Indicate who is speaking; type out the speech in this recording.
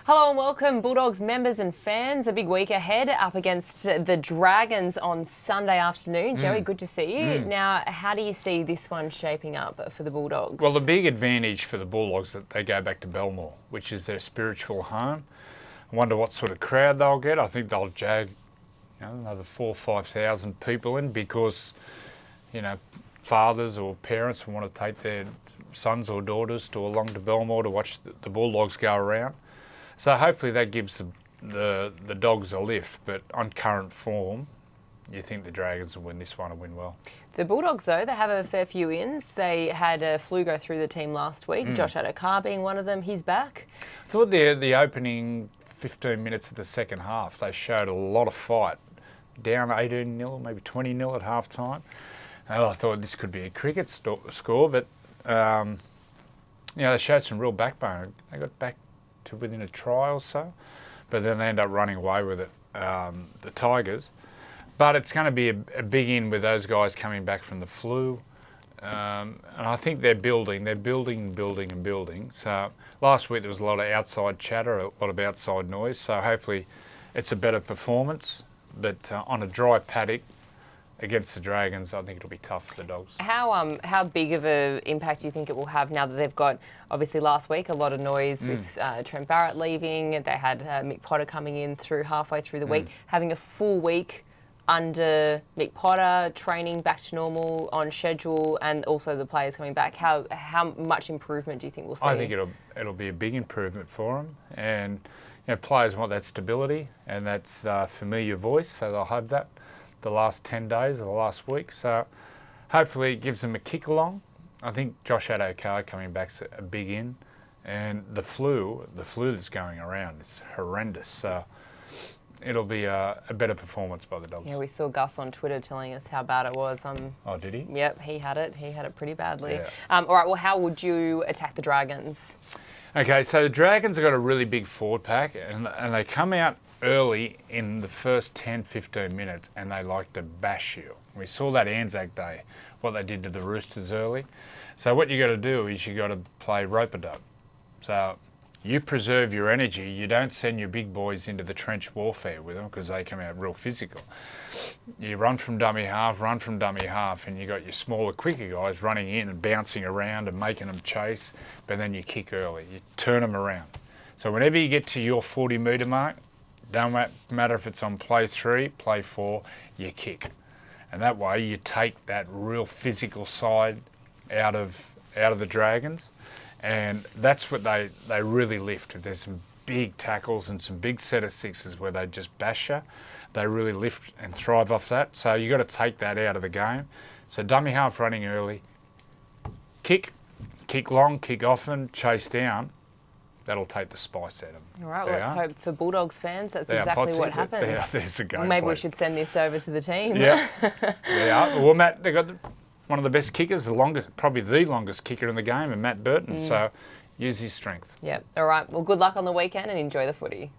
Speaker 1: Hello and welcome, Bulldogs members and fans. A big week ahead up against the Dragons on Sunday afternoon. Joey, good to see you. Now, how do you see this one shaping up for the Bulldogs?
Speaker 2: Well, the big advantage for the Bulldogs is that they go back to Belmore, which is their spiritual home. I wonder what sort of crowd they'll get. I think they'll jag another 4,000 or 5,000 people in because, fathers or parents want to take their sons or daughters along to Belmore to watch the Bulldogs go around. So hopefully that gives the Dogs a lift. But on current form, you think the Dragons will win this one and win well.
Speaker 1: The Bulldogs, though, they have a fair few ins. They had a flu go through the team last week. Josh Adokar being one of them. He's back.
Speaker 2: I thought the opening 15 minutes of the second half, they showed a lot of fight. Down 18-0, maybe 20-0 at half time. And I thought this could be a cricket score, but they showed some real backbone. They got back to within a try or so, but then they end up running away with it, the Tigers. But it's going to be a big in with those guys coming back from the flu. And I think they're building. So last week there was a lot of outside chatter, a lot of outside noise. So hopefully it's a better performance. But on a dry paddock against the Dragons, I think it'll be tough for the Dogs.
Speaker 1: How big of an impact do you think it will have now that they've got, obviously last week, a lot of noise with Trent Barrett leaving. They had Mick Potter coming in halfway through the week, having a full week under Mick Potter, training back to normal on schedule, and also the players coming back. How much improvement do you think we'll see?
Speaker 2: I think it'll be a big improvement for them, and players want that stability and that's familiar voice, so they'll have that the last 10 days or the last week. So hopefully it gives them a kick along. I think Josh Adokar coming back's a big in, and the flu that's going around is horrendous. So it'll be a better performance by the Dogs.
Speaker 1: Yeah, we saw Gus on Twitter telling us how bad it was.
Speaker 2: Oh, did he?
Speaker 1: Yep, he had it. He had it pretty badly.
Speaker 2: Yeah.
Speaker 1: All right, well, how would you attack the Dragons?
Speaker 2: Okay, so the Dragons have got a really big forward pack, and they come out early in the first 10-15 minutes and they like to bash you. We saw that Anzac Day, what they did to the Roosters early. So what you got to do is you got to play rope-a-dope. So you preserve your energy. You don't send your big boys into the trench warfare with them because they come out real physical. You run from dummy half, and you got your smaller, quicker guys running in and bouncing around and making them chase, but then you kick early. You turn them around. So whenever you get to your 40-metre mark, don't matter if it's on play 3, play 4, you kick. And that way you take that real physical side out of the Dragons. And that's what they really lift. There's some big tackles and some big set of sixes where they just bash you. They really lift and thrive off that. So you got to take that out of the game. So dummy half running early, kick long, kick often, chase down. That'll take the spice out of them.
Speaker 1: All right, let's hope for Bulldogs fans that's exactly what happens.
Speaker 2: There's a game.
Speaker 1: Maybe we should send this over to the team.
Speaker 2: Yeah, Well, Matt, they got one of the best kickers, probably the longest kicker in the game, and Matt Burton. So use his strength.
Speaker 1: Yep. All right. Well, good luck on the weekend and enjoy the footy.